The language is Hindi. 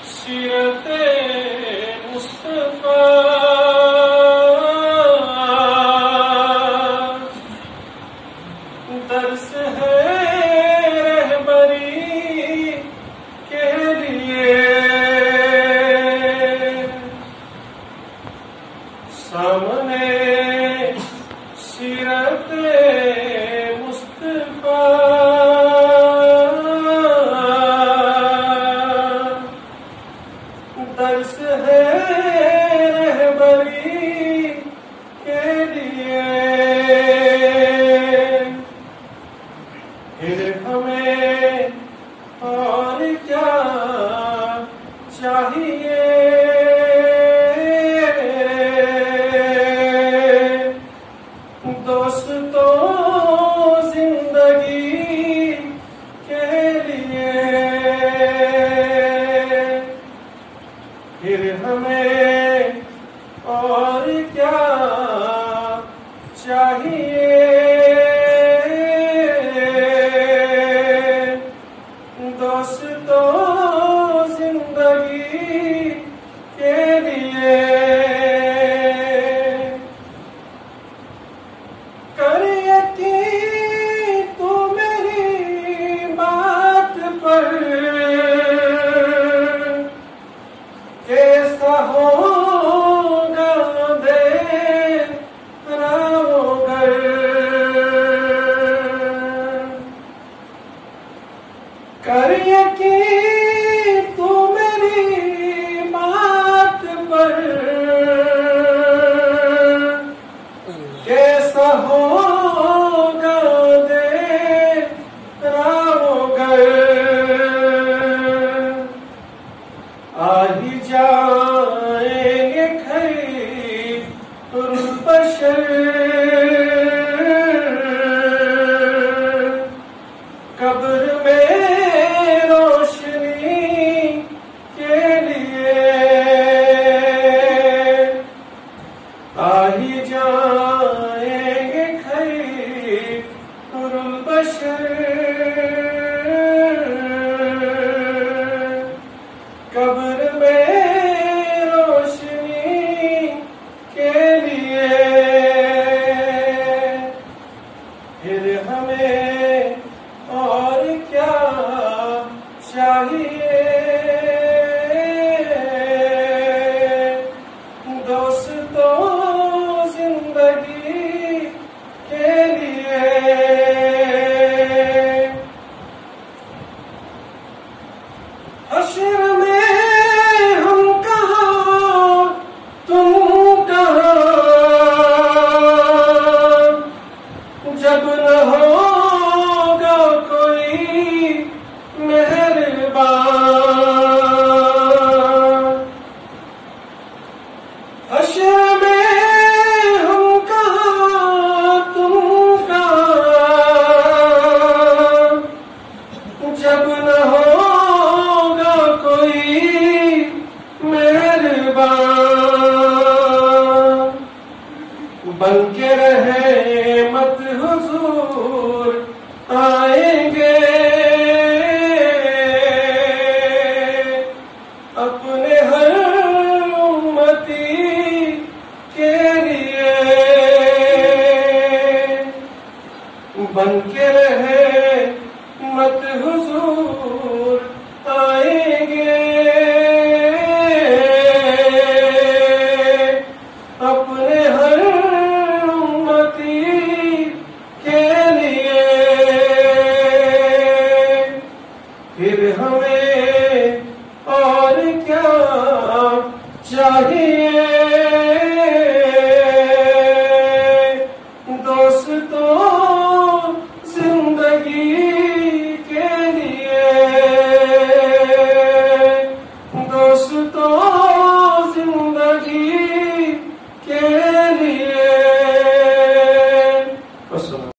सीरते मुस्तफा दर्स है रहबरी के लिए। सामने सीरते मुस्तफा दर्स है रहबरी के लिए। फिर हमें और क्या चाहिए, दोस्तों जिंदगी के लिए। फिर हमें और क्या चाहिए, दोस्तों जिंदगी के लिए। कर यकीन तू मेरी बात पर, कैसा होगा तेरा घर। कर यकीन तू मेरी बात पर, कैसा होगा तेरा घर। आ ही जाएंगे खैरुल बशर, कब्र में रोशनी के लिए। आ ही जाएंगे खैरुल बशर, कब्र में रोशनी के लिए। फिर हमें और क्या चाहिए, दोस्तों जिंदगी के लिए। हश्र में हम कहाँ तुम कहाँ, जब न होगा कोई मेहरबान।